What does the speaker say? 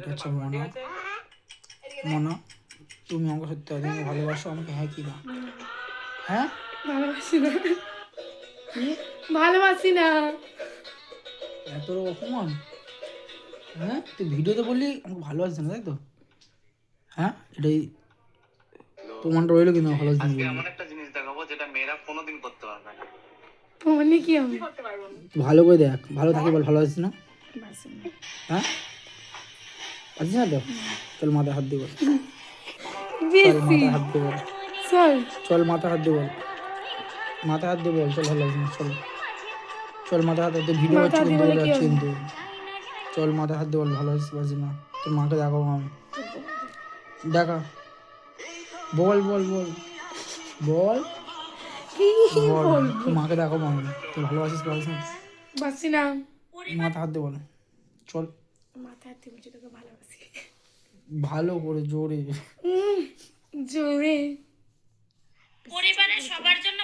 এটা হচ্ছে মনা। মনা, তুমি আমাকে সত্যি অধিক ভালোবাসো আমাকে, হ্যাঁ কি না? হ্যাঁ ভালোবাসি না, ভালোবাসি না। এত অপমান? হ্যাঁ তুই ভিডিওতে বললি আমাকে ভালোবাসিস না, তাই তো? হ্যাঁ এটাই প্রমাণটা রইলো কিন্তু ভালোবাসি না। এমন একটা জিনিস দেখাবো যেটা মেয়েরা কোনোদিন করতে পারবে না। প্রমাণে কি হবে? ভালো করে দেখ, ভালো থাকি বল, ভালোবাসিস না? বাসি না। হ্যাঁ পারছিস না তো? চল মাথায় হাত দিয়ে বল, চল বেশি মাথায় হাত দিয়ে বল, চল। চল মাথায় হাত দিয়ে বল, মাথায় হাত দিয়ে বল, চল ভালোবাসিস না, চল চল মাথায় হাত দিয়ে, ভিডিও মাথা হচ্ছে দিয়ে কিন্তু বলে বলে কি যাচ্ছে হবে? কিন্তু, চল মাথায় হাত দিয়ে বল ভালোবাসিস না। তোর মাকে দেখাবো আমি, দেখা, বল বল বল বল কি বল, বলবো? তোর মাকে দেখাবো আমি, তুই ভালোবাসিস না? বাসি না। মাথা হাত দিয়ে বল, চল মাথায় হাত দিয়ে বলছি তোকে ভালোবাসি। ভালো করে জোরে। জোরে।